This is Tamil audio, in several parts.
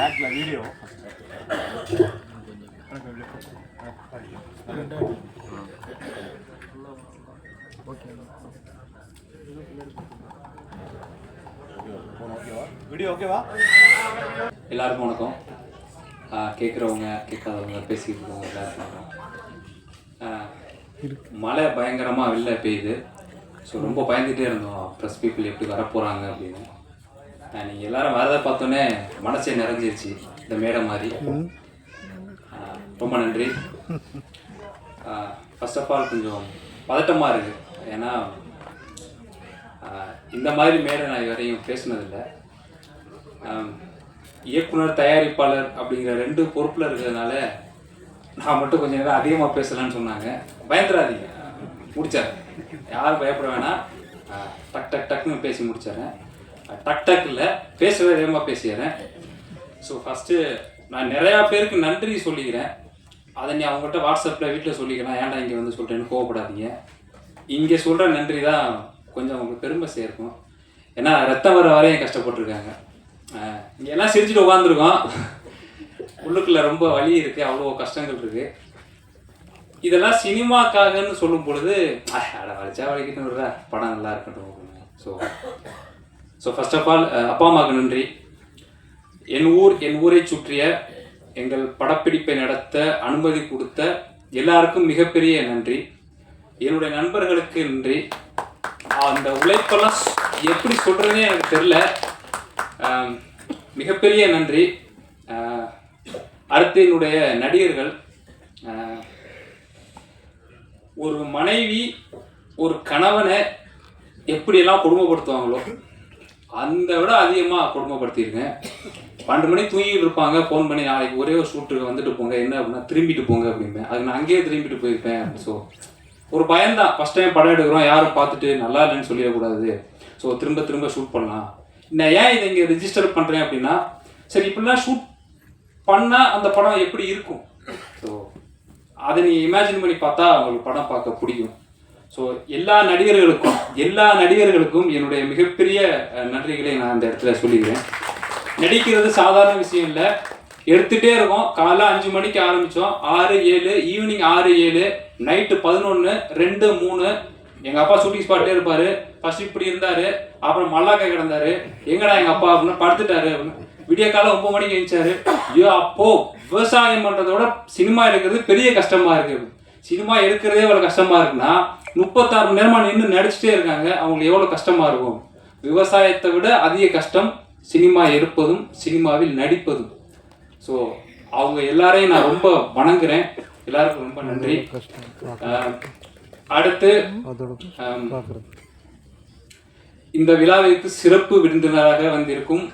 பேக்கில் வீடியோ வீடியோ ஓகேவா? எல்லாருக்கும் வணக்கம். கேட்குறவங்க கேட்காதவங்க பேசிக்கிட்டு இருக்கவங்க எல்லாருக்கும் வணக்கம். மழை பயங்கரமாக வெளில பெய்யுது. ஸோ ரொம்ப பயந்துகிட்டே இருந்தோம் ப்ரெஸ் பீப்புள் எப்படி வரப்போகிறாங்க அப்படின்னு. நீங்கள் எல்லோரும் வரதை பார்த்தோன்னே மனசே நிறைஞ்சிருச்சு இந்த மேடை மாதிரி. ரொம்ப நன்றி. ஃபர்ஸ்ட் ஆஃப் ஆல் கொஞ்சம் பதட்டமாக இருக்குது. ஏன்னா இந்த மாதிரி மேடை நான் இதுவரையும் பேசினதில்லை. இயக்குனர் தயாரிப்பாளர் அப்படிங்கிற 2 பொறுப்பில் இருக்கிறதுனால நான் மட்டும் கொஞ்சம் நேரம் அதிகமாக பேசலான்னு சொன்னாங்க. பயந்துடாதீங்க, முடிச்சார். யாரும் பயப்பட வேணாம். டக் டக் டக்குன்னு பேசி முடிச்சிடறேன். டக் டக் இல்லை, பேசவே வேகமாக பேசிடுறேன். ஸோ ஃபஸ்ட்டு நான் நிறையா பேருக்கு நன்றி சொல்லிக்கிறேன். அதை நீ அவங்கள்ட்ட வாட்ஸ்அப்பில் வீட்டில் சொல்லிக்கலாம். ஏன்டா இங்கே வந்து சொல்கிறேன்னு கோவப்படாதீங்க. இங்கே சொல்கிற நன்றி தான் கொஞ்சம் அவங்களுக்கு பெருமை சேர்க்கும். ஏன்னா ரத்தம் வர வரையும் கஷ்டப்பட்டுருக்காங்க. இங்கே எல்லாம் சிரிச்சுட்டு உட்காந்துருக்கோம். உள்ளுக்குள்ளே ரொம்ப வலி இருக்குது, அவ்வளோ கஷ்டங்கள் இருக்குது. இதெல்லாம் சினிமாக்காகன்னு சொல்லும் பொழுது அட வலிச்சா வலிக்கிட்டு விடுற, படம் நல்லா இருக்கட்டும். ஸோ ஃபர்ஸ்ட் ஆஃப் ஆல் அப்பா அம்மாவுக்கு நன்றி. என் ஊரை சுற்றிய எங்கள் படப்பிடிப்பை நடத்த அனுமதி கொடுத்த எல்லாருக்கும் மிகப்பெரிய நன்றி. என்னுடைய நண்பர்களுக்கு நன்றி. அந்த உழைப்பெல்லாம் எப்படி சொல்கிறதுனே எனக்கு தெரில. மிகப்பெரிய நன்றி. அடுத்து என்னுடைய நடிகர்கள். ஒரு மனைவி ஒரு கணவனை எப்படியெல்லாம் கொடுமைப்படுத்துவாங்களோ அந்த விட அதிகமாக கொடுமைப்படுத்தியிருக்கேன். 12 மணிக்கு தூங்கிட்டு இருப்பாங்க, ஃபோன் பண்ணி நாளைக்கு ஒரே ஒரு ஷூட்டுக்கு வந்துட்டு போங்க, என்ன அப்படின்னா திரும்பிட்டு போங்க அப்படிம்பேன். அதுக்கு நான் அங்கேயே திரும்பிட்டு போயிருப்பேன். ஸோ ஒரு பயம்தான். ஃபஸ்ட் டைம் படம் எடுக்கிறோம், யாரும் பார்த்துட்டு நல்லா இல்லைன்னு சொல்லிடக்கூடாது. ஸோ திரும்ப திரும்ப ஷூட் பண்ணலாம். நான் ஏன் இதை இங்கே ரிஜிஸ்டர் பண்ணுறேன் அப்படின்னா, சரி இப்படிலாம் ஷூட் பண்ணால் அந்த படம் எப்படி இருக்கும், ஸோ அதை நீங்கள் இமேஜின் பண்ணி பார்த்தா உங்களுக்கு படம் பார்க்க பிடிக்கும். ஸோ எல்லா நடிகர்களுக்கும் என்னுடைய மிகப்பெரிய நன்றிகளை நான் அந்த இடத்துல சொல்லிக்கிறேன். நடிக்கிறது சாதாரண விஷயம் இல்லை. எடுத்துகிட்டே இருக்கோம். காலைல 5 மணிக்கு ஆரம்பித்தோம், 6, 7, ஈவினிங் 6, 7, நைட்டு 11, 2, 3. எங்கள் அப்பா ஷூட்டிங் ஸ்பாட்டே இருப்பார். ஃபர்ஸ்ட் இப்படி இருந்தார், அப்புறம் மல்லாக்க கிடந்தார். எங்கடா எங்கள் அப்பா அப்படின்னா படுத்துட்டாரு அப்படின்னு. விடிய காலம் 9 மணிக்கு எழுந்தாரு. ஐயோ, அப்போ விவசாயம் பண்ணுறதோட சினிமா எடுக்கிறது பெரிய கஷ்டமாக இருக்குது. சினிமா எடுக்கிறதே எவ்வளோ கஷ்டமாக இருக்குன்னா 36 மணி நேரமாக நின்று நடிச்சுட்டே இருக்காங்க. அவங்களுக்கு எவ்வளோ கஷ்டமாக இருக்கும். விவசாயத்தை விட அதிக கஷ்டம் சினிமா எடுப்பதும் சினிமாவில் நடிப்பதும். ஸோ அவங்க எல்லாரையும் நான் ரொம்ப வணங்குறேன். எல்லாருக்கும் ரொம்ப நன்றி. அடுத்து இந்த விழாவிற்கு சிறப்பு விருந்தினராக வந்திருக்கும்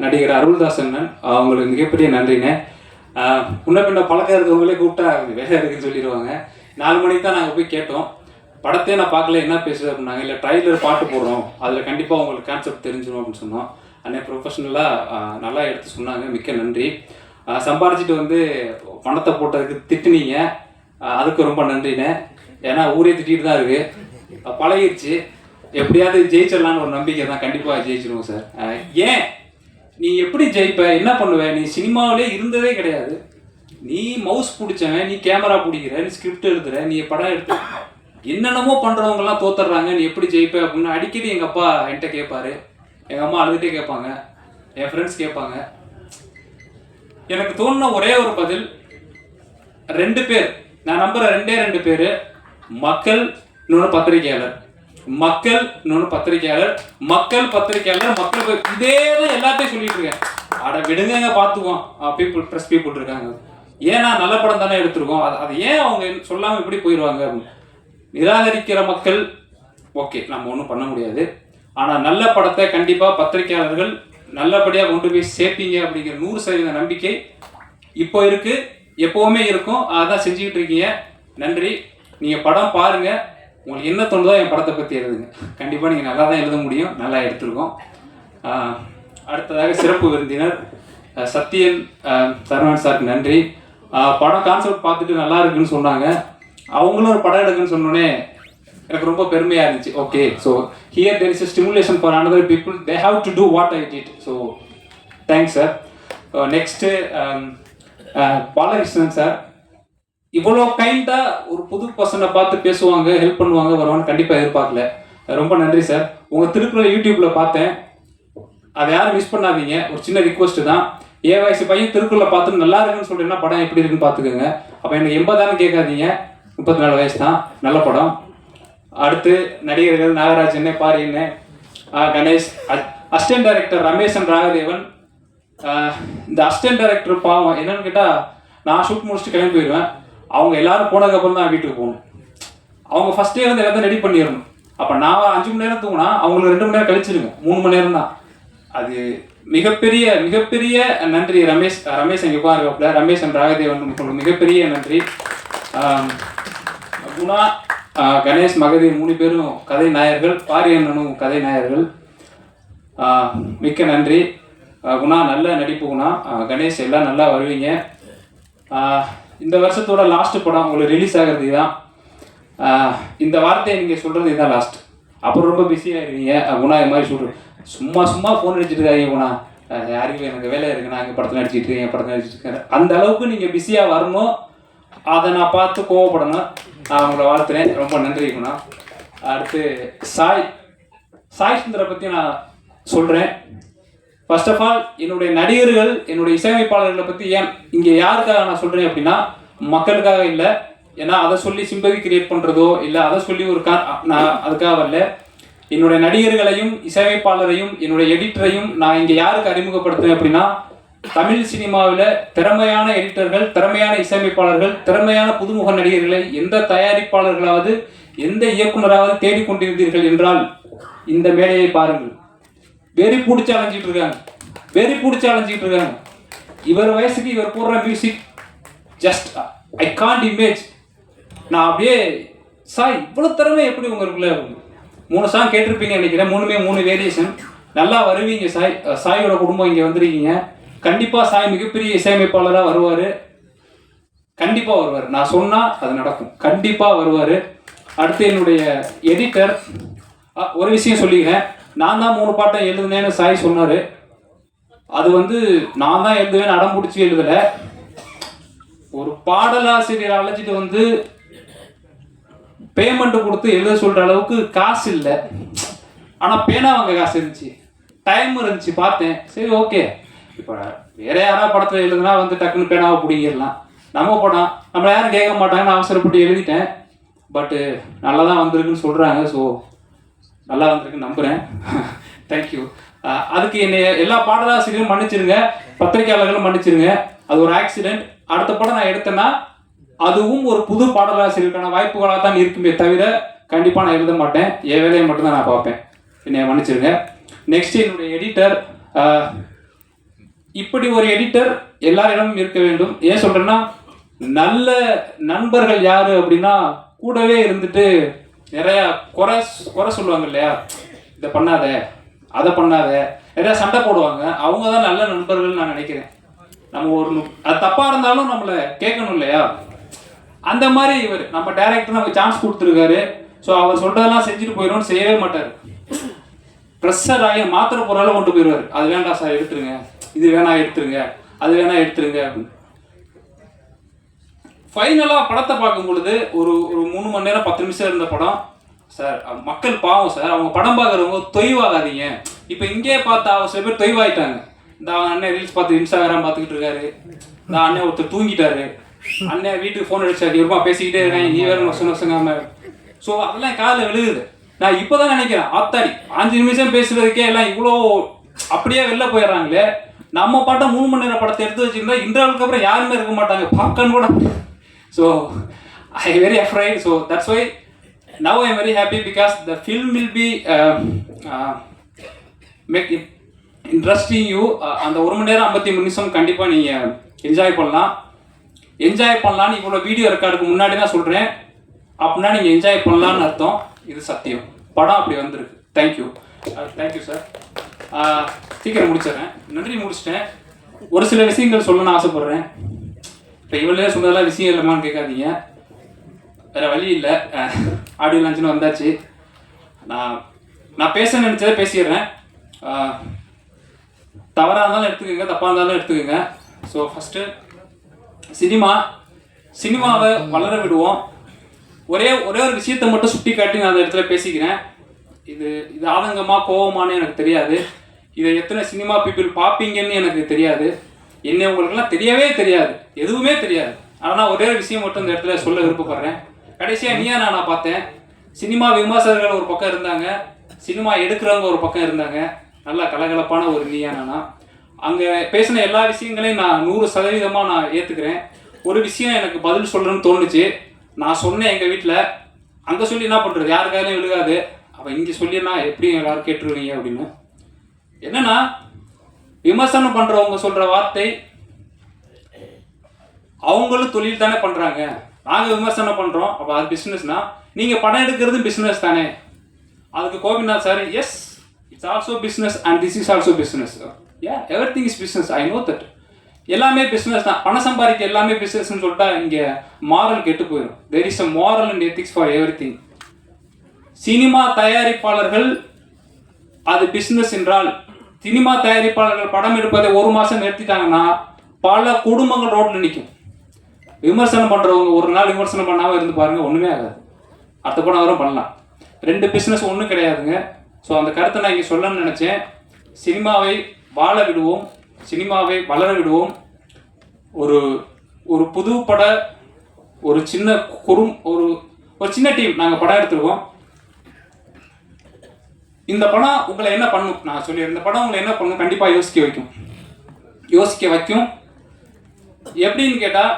நடிகர் அருள்தாசன், அவங்களுக்கு மிகப்பெரிய நன்றிங்க. முன்ன பின்ன பழக்கம் இருக்கவங்களே கூப்பிட்டா வேலை இருக்குன்னு சொல்லிடுவாங்க. 4 மணிக்கு தான் நாங்கள் போய் கேட்டோம். படத்தையே நான் பார்க்கல, என்ன பேசுது அப்படின்னாங்க. இல்லை ட்ரைலர் பாட்டு போடுறோம், அதில் கண்டிப்பாக உங்களுக்கு கான்செப்ட் தெரிஞ்சிடும் அப்படின்னு சொன்னோம். அண்ணே ப்ரொஃபஷனலாக நல்லா எடுத்து சொன்னாங்க, மிக்க நன்றி. சம்பாரிச்சிட்டு வந்து பணத்தை போட்டதுக்கு திட்டுனீங்க, அதுக்கு ரொம்ப நன்றிண்ணே. ஏன்னா ஊரே திட்டிகிட்டு தான் இருக்குது, பழகிடுச்சு. எப்படியாவது ஜெயிச்சிடலான்னு ஒரு நம்பிக்கை தான். கண்டிப்பாக ஜெயிச்சிருவோம் சார். ஏன் நீ எப்படி ஜெயிப்ப, என்ன பண்ணுவ? நீ சினிமாவிலே இருந்ததே கிடையாது. நீ மவுஸ் பிடிச்சவன், நீ கேமரா பிடிக்கிற, நீ ஸ்கிரிப்ட் எழுதுற, நீ படம் எடுத்து என்னென்னமோ பண்ணுறவங்கலாம் தோத்துடுறாங்க, நீ எப்படி ஜெயிப்ப அப்படின்னு அடிக்கடி எங்கள் அப்பா என்கிட்ட கேட்பாரு. எங்கள் அம்மா அழுதுகிட்டே கேட்பாங்க, என் ஃப்ரெண்ட்ஸ் கேட்பாங்க. எனக்கு தோணுன ஒரே ஒரு பதில், 2 பேர் நான் நம்புகிற 2 பேர், மக்கள் இன்னொன்று பத்திரிகையாளர். மக்கள் இன்னொன்று பத்திரிகையாளர், மக்கள் பத்திரிகையாளர், மக்கள். இதே தான் எல்லாத்தையும் சொல்லிட்டு இருக்கேன். அட விடுங்க, பார்த்துக்குவோம். பீப்புள் ப்ரெஸ் பீப்புள் இருக்காங்க. ஏன்னா நல்ல படம் தானே எடுத்துருக்கோம், அது ஏன் அவங்க சொல்லாமல் இப்படி போயிடுவாங்க. நிராகரிக்கிற மக்கள் ஓகே, நம்ம ஒன்றும் பண்ண முடியாது. ஆனால் நல்ல படத்தை கண்டிப்பாக பத்திரிகையாளர்கள் நல்லபடியாக கொண்டு போய் சேர்ப்பீங்க அப்படிங்கிற 100% நம்பிக்கை இப்போ இருக்குது, எப்போவுமே இருக்கும். அதான் செஞ்சுக்கிட்டு இருக்கீங்க. நன்றி. நீங்கள் படம் பாருங்கள், உங்களுக்கு என்ன தோணுதோ என் படத்தை பற்றி எழுதுங்க. கண்டிப்பாக நீங்கள் நல்லா தான் எழுத முடியும், நல்லா எடுத்துருக்கோம். அடுத்ததாக சிறப்பு விருந்தினர் சத்யன் சரவணன் சாருக்கு நன்றி. படம் கான்செப்ட் பார்த்துட்டு நல்லா இருக்குன்னு சொன்னாங்க. அவங்களும் ஒரு படம் எடுக்குன்னு சொன்னோன்னே எனக்கு ரொம்ப பெருமையாக இருந்துச்சு. Okay, so here there is a stimulation for another people. They have to do what I did. So thanks sir. Next Balakrishnan sir. இவ்வளோ கைண்டாக ஒரு புது பர்சனை பார்த்து பேசுவாங்க, ஹெல்ப் பண்ணுவாங்க, வருவான்னு கண்டிப்பாக எதிர்பார்க்கல. ரொம்ப நன்றி சார். உங்கள் திருக்குறள் யூடியூப்பில் பார்த்தேன், அதை யாரும் மிஸ் பண்ணாதீங்க. ஒரு சின்ன ரிக்வஸ்ட்டு தான். ஏன் வயசு பையன் திருக்குறளை பார்த்து நல்லா இருக்குன்னு சொல்கிறேன்னா படம் எப்படி இருக்குன்னு பார்த்துக்கோங்க. அப்போ எனக்கு 80 கேட்காதீங்க, 34 வயசு தான். நல்ல படம். அடுத்து நடிகர்கள் நாகராஜன், பாரியன், கணேஷ், அசிஸ்டன்ட் டைரக்டர் ரமேஷன் ராகதேவன். இந்த அசிஸ்டன்ட் டைரக்டர் பாவம் என்னன்னு கேட்டால், நான் ஷூட் முடிச்சுட்டு கிளம்பி போயிடுவேன். அவங்க எல்லாரும் போனதுக்கப்புறம் தான் வீட்டுக்கு போகணும். அவங்க ஃபஸ்ட்டே வந்து எல்லாத்தையும் ரெடி பண்ணிடணும். அப்போ நான் 5 மணி நேரம் தூங்கினா அவங்களுக்கு 2 மணி நேரம் கழிச்சிருங்க, 3 மணி நேரம் தான். அது மிகப்பெரிய மிகப்பெரிய நன்றி. ரமேஷ் எங்கே இருக்காப்புல, ரமேஷன் ராகதேவன் உங்களுக்கு மிகப்பெரிய நன்றி. குணா, கணேஷ், மகதீர் 3 பேரும் கதை நாயர்கள், பாரியண்ணனும் கதை நாயர்கள். மிக்க நன்றி. குணா நல்ல நடிப்பு. குணா, கணேஷ் எல்லாம் நல்லா வருவீங்க. இந்த வருஷத்தோட லாஸ்ட் படம் உங்களுக்கு ரிலீஸ் ஆகிறது தான். இந்த வார்த்தையை நீங்கள் சொல்கிறது இதுதான் லாஸ்ட். அப்புறம் ரொம்ப பிஸியாகிருவீங்க. குணா இது மாதிரி சொல்கிறேன், சும்மா ஃபோன் அடிச்சுட்டு இருக்காங்க. குணா யாருக்கும் எனக்கு வேலை இருக்குது, நான் இங்கே படத்தில் நடிச்சிட்டு இருக்கேன், படத்தில் நடிச்சிட்டு இருக்கேன். அந்த அளவுக்கு நீங்கள் பிஸியாக வரணும். அதை நான் பார்த்து கோவப்படணும். நான் உங்களை வாழ்த்துறேன். ரொம்ப நன்றி குணா. அடுத்து சாய் சுந்தரை பற்றி நான் சொல்கிறேன். ஃபர்ஸ்ட் ஆஃப் ஆல் என்னுடைய நடிகர்கள், என்னுடைய இசையமைப்பாளர்களை பற்றி ஏன் இங்கே யாருக்காக நான் சொல்கிறேன் அப்படின்னா, மக்களுக்காக இல்லை. ஏன்னா அதை சொல்லி சிம்பதி கிரியேட் பண்ணுறதோ இல்லை அதை சொல்லி ஒரு நான் அதுக்காக வரல. என்னுடைய நடிகர்களையும் இசையமைப்பாளரையும் என்னுடைய எடிட்டரையும் நான் இங்கே யாருக்கு அறிமுகப்படுத்துவேன் அப்படின்னா, தமிழ் சினிமாவில் திறமையான எடிட்டர்கள், திறமையான இசையமைப்பாளர்கள், திறமையான புதுமுக நடிகர்களை எந்த தயாரிப்பாளர்களாவது எந்த இயக்குனராவது தேடிக்கொண்டிருந்தீர்கள் என்றால் இந்த மேடையை பாருங்கள். வெறி பிடிச்சி அலைஞ்சிட்டு இருக்காங்க. இவர் வயசுக்கு இவர் போடுற music just I can't image. நான் அப்படியே சாய் இவ்வளோ திறமை எப்படி உங்களுக்குள்ள 3 சாங் கேட்டிருப்பீங்க நினைக்கிறேன். 3 வேரியேஷன். நல்லா வருவீங்க சாய். சாயோட குடும்பம் இங்கே வந்திருக்கீங்க. கண்டிப்பாக சாய் மிகப்பெரிய இசையமைப்பாளராக வருவார். கண்டிப்பாக வருவார். நான் சொன்னால் அது நடக்கும். கண்டிப்பாக வருவார். அடுத்து என்னுடைய எடிட்டர், ஒரு விஷயம் சொல்லிக்கிறேன். நான் தான் 3 பாட்டை எழுதுனேன்னு சாய் சொன்னார். அது வந்து நான் தான் எழுதுவேன்னு அடம் பிடிச்சி எழுதலை. ஒரு பாடலாசிரியர் அழைச்சிட்டு வந்து பேமெண்ட் கொடுத்து எழுத சொல்கிற அளவுக்கு காசு இல்லை. ஆனால் பேனா வாங்க காசு இருந்துச்சு, டைம் இருந்துச்சு. பார்த்தேன், சரி ஓகே. இப்போ வேற யாராவது படத்தில் எழுதுனா வந்து டக்குன்னு பேனாவை பிடிங்கிடலாம். நம்ம படம் நம்மளை யாரும் கேட்க மாட்டாங்கன்னு அவசரப்பட்டு எழுதிட்டேன். பட்டு நல்லா தான் வந்திருக்குன்னு சொல்கிறாங்க. ஸோ நல்லா வந்திருக்குன்னு நம்புகிறேன். தேங்க்யூ. அதுக்கு என்னை எல்லா பாடலாசிரியரும் மன்னிச்சிருங்க, பத்திரிகையாளர்களும் மன்னிச்சிருங்க. அது ஒரு ஆக்சிடென்ட். அடுத்த படம் நான் எடுத்தேன்னா அதுவும் ஒரு புது பாடலாசிரியருக்கான வாய்ப்புகளாக தான் இருக்குமே தவிர கண்டிப்பாக நான் எழுத மாட்டேன். என் வேலையை மட்டும்தான் நான் பார்ப்பேன். என்னை மன்னிச்சிருங்க. நெக்ஸ்ட் என்னுடைய எடிட்டர். இப்படி ஒரு எடிட்டர் எல்லாரிடமும் இருக்க வேண்டும். ஏன் சொல்கிறேன்னா, நல்ல நண்பர்கள் யார் அப்படின்னா கூடவே இருந்துட்டு நிறையா குறை சொல்லுவாங்க இல்லையா, இதை பண்ணாத அதை பண்ணாத, நிறையா சண்டை போடுவாங்க. அவங்க தான் நல்ல நண்பர்கள் நான் நினைக்கிறேன். நம்ம அது தப்பாக இருந்தாலும் நம்மளை கேட்கணும் இல்லையா, அந்த மாதிரி இவர் நம்ம டைரக்டர் நமக்கு சான்ஸ் கொடுத்துருக்காரு. ஸோ அவர் சொல்கிறதெல்லாம் செஞ்சுட்டு போயிடும்னு செய்யவே மாட்டார். ப்ரெஷர் ஆகி மாத்திரை போகிறாலும் கொண்டு போயிடுவார். அது வேண்டாம் சார் எடுத்துருங்க, இது வேணாம் எடுத்துருங்க, அது வேணாம் எடுத்துருங்க அப்படின்னு. ஃபைனலாக படத்தை பார்க்கும் பொழுது ஒரு 3 மணி நேரம் 10 நிமிஷம் இருந்த படம் சார். மக்கள் பாவம் சார், அவங்க படம் பார்க்குறவங்க தொய்வாகாதீங்க. இப்போ இங்கே பார்த்தா சில பேர் தொய்வாயிட்டாங்க. இந்த அண்ணன் ரீல்ஸ் பார்த்து இன்ஸ்டாகிராம் பார்த்துக்கிட்டு இருக்காரு, இந்த அண்ணன் ஒருத்தர் தூங்கிட்டாரு, அண்ணன் வீட்டுக்கு ஃபோன் அடிச்சாரு, இவருமா பேசிக்கிட்டே இருக்காங்க, நீ வேறு நொசுங்காம. ஸோ அதெல்லாம் காதில் விழுகுது. நான் இப்போ தான் நினைக்கிறேன், ஆத்தாடி 5 நிமிஷம் பேசுறதுக்கே எல்லாம் இவ்வளோ அப்படியே வெளில போயிடுறாங்களே. நம்ம பாட்டை 3 மணி நேரம் படத்தை எடுத்து வச்சுருந்தா இன்டர்வலுக்கு அப்புறம் யாருமே இருக்க மாட்டாங்க, பாப்கார்ன் கூட. So I very afraid. So that's why now I am very happy because the film will be make interesting you. அந்த 1 மணி நேரம் 53 நிமிஷம் கண்டிப்பாக நீங்கள் என்ஜாய் பண்ணலான்னு இவ்வளோ வீடியோ ரெக்கார்டுக்கு முன்னாடி தான் சொல்கிறேன். அப்படின்னா நீங்கள் என்ஜாய் பண்ணலான்னு அர்த்தம். இது சத்தியம். படம் அப்படி வந்திருக்கு. Thank you sir. சீக்கிரம் முடிச்சிடுறேன். நன்றி, முடிச்சிட்டேன். ஒரு சில விஷயங்கள் சொல்லணும்னு ஆசைப்பட்றேன். இப்போ இவ்வளோ சொன்னதெல்லாம் விஷயம் இல்லைமான்னு கேட்காதீங்க, வேறு வழி இல்லை. ஆடியோ லான்ச்சுன்னு வந்தாச்சு. நான் பேச நினச்சதை பேசிடுறேன். தவறாக இருந்தாலும் எடுத்துக்கோங்க, தப்பாக இருந்தாலும் எடுத்துக்கோங்க. ஸோ ஃபஸ்ட்டு சினிமாவை வளர விடுவோம். ஒரே ஒரு விஷயத்தை மட்டும் சுட்டி காட்டி நான் அந்த இடத்துல பேசிக்கிறேன். இது ஆதங்கமா கோவமானு எனக்கு தெரியாது. இதை எத்தனை சினிமா பீப்புள் பார்ப்பீங்கன்னு எனக்கு தெரியாது. என்ன உங்களுக்குலாம் தெரியவே தெரியாது, எதுவுமே தெரியாது. ஆனால் ஒரே ஒரு விஷயம் மட்டும் இந்த இடத்துல சொல்ல விருப்பப்படுறேன். கடைசியாக நீயா நான் பார்த்தேன். சினிமா விமர்சகர்கள் ஒரு பக்கம் இருந்தாங்க, சினிமா எடுக்கிறவங்க ஒரு பக்கம் இருந்தாங்க. நல்லா கலகலப்பான ஒரு நீயா நானா. அங்கே பேசின எல்லா விஷயங்களையும் நான் 100% நான் ஏற்றுக்கிறேன். ஒரு விஷயம் எனக்கு பதில் சொல்லணும்னு தோணுச்சு. நான் சொன்னேன் எங்கள் வீட்டில், அங்கே சொல்லி என்ன பண்ணுறது, யாருக்காகலையும் விழுகாது, அவன் இங்கே சொல்லினா எப்படி எல்லாரும் கேட்டுருவீங்க அப்படின்னு. என்னன்னா, விமர்சனம் பண்ணுறவங்க சொல்கிற வார்த்தை, அவங்களும் தொழில் தானே பண்ணுறாங்க, நாங்கள் விமர்சனம் பண்ணுறோம், அப்போ அது பிஸ்னஸ்னா நீங்கள் படம் எடுக்கிறது பிஸ்னஸ் தானே. அதுக்கு Gopinath sir, S it's also business and this is also business. Every thing is business, I know that. எல்லாமே பிஸ்னஸ் தான், பணம் சம்பாதிக்க எல்லாமே பிஸ்னஸ்ன்னு சொல்லிட்டா இங்கே மாரல் கெட்டு போயிடும். There is a moral and ethics for every thing. Cinema தயாரிப்பாளர்கள் அது பிஸ்னஸ் என்றால், சினிமா தயாரிப்பாளர்கள் படம் எடுப்பதை 1 மாதம் நிறுத்திட்டாங்கன்னா பல குடும்பங்கள் ரோட்டில் நிற்கும். விமர்சனம் பண்ணுறவங்க ஒரு நாள் விமர்சனம் பண்ணாமல் இருந்து பாருங்கள், ஒன்றுமே ஆகாது. அடுத்த படம் வரும் பண்ணலாம். 2 பிஸ்னஸ் ஒன்றும் கிடையாதுங்க. ஸோ அந்த கருத்தை நான் இங்கே சொல்லணும்னு நினச்சேன். சினிமாவை வாழ விடுவோம், சினிமாவை வளர விடுவோம். ஒரு புது பட ஒரு சின்ன ஒரு சின்ன டீம் நாங்கள் படம் எடுத்துருக்கோம். இந்த படம் உங்களை என்ன பண்ணும் நான் சொல்லிடுறேன். இந்த படம் உங்களை என்ன பண்ணும், கண்டிப்பாக யோசிக்க வைக்கும். எப்படின்னு கேட்டால்,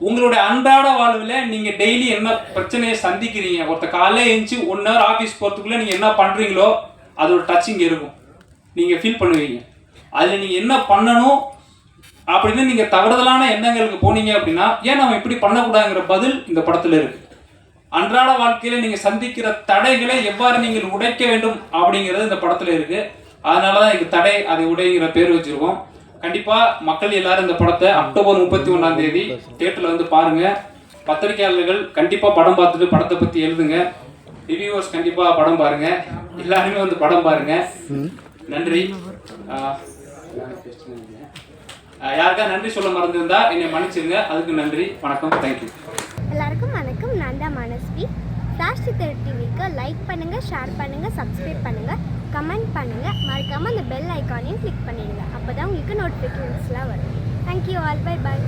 உங்களுடைய அன்றாட வாழ்வில் நீங்கள் டெய்லி என்ன பிரச்சனையை சந்திக்கிறீங்க, ஒருத்தர் காலையில் எழுந்துச்சு 1 hour ஆஃபீஸ் போகிறதுக்குள்ளே நீங்கள் என்ன பண்ணுறீங்களோ அதோட டச்சிங் இருக்கும், நீங்கள் ஃபீல் பண்ணுவீங்க. அதில் நீங்கள் என்ன பண்ணணும் அப்படின்னு நீங்கள் தவறுதலான எண்ணங்களுக்கு போனீங்க அப்படின்னா, ஏன் நம்ம இப்படி பண்ணக்கூடாதுங்கிற பதில் இந்த படத்தில் இருக்குது. அன்றாட வாழ்க்கையில் நீங்கள் சந்திக்கிற தடைகளை எவ்வாறு நீங்கள் உடைக்க வேண்டும் அப்படிங்கிறது இந்த படத்தில் இருக்குது. அதனால தான் இதுக்கு தடை அதை உடைங்கிற பேர் வச்சுருக்கோம். கண்டிப்பாக மக்கள் எல்லாரும் இந்த படத்தை அக்டோபர் 31 தியேட்டரில் வந்து பாருங்கள். பத்திரிகையாளர்கள் கண்டிப்பாக படம் பார்த்துட்டு படத்தை பற்றி எழுதுங்க. ரிவ்யூவர்ஸ் கண்டிப்பாக படம் பாருங்கள். எல்லாருமே வந்து படம் பாருங்கள். நன்றி. யாருக்கா நன்றி சொல்ல மறந்துருந்தா என்னை மன்னிச்சிருங்க, அதுக்கு நன்றி. வணக்கம், தேங்க்யூ. எல்லாருக்கும் வணக்கம். நான் தான் மனஸ்வி. ஃப்ளாஷ் டிவிக்கு லைக் பண்ணுங்கள், ஷேர் பண்ணுங்கள், சப்ஸ்கிரைப் பண்ணுங்கள், கமெண்ட் பண்ணுங்கள். மறக்காமல் அந்த பெல் ஐக்கானையும் கிளிக் பண்ணிடுங்க. அப்போ தான் உங்களுக்கு நோட்டிஃபிகேஷன்ஸ்லாம் வரும். Thank you all. Bye bye.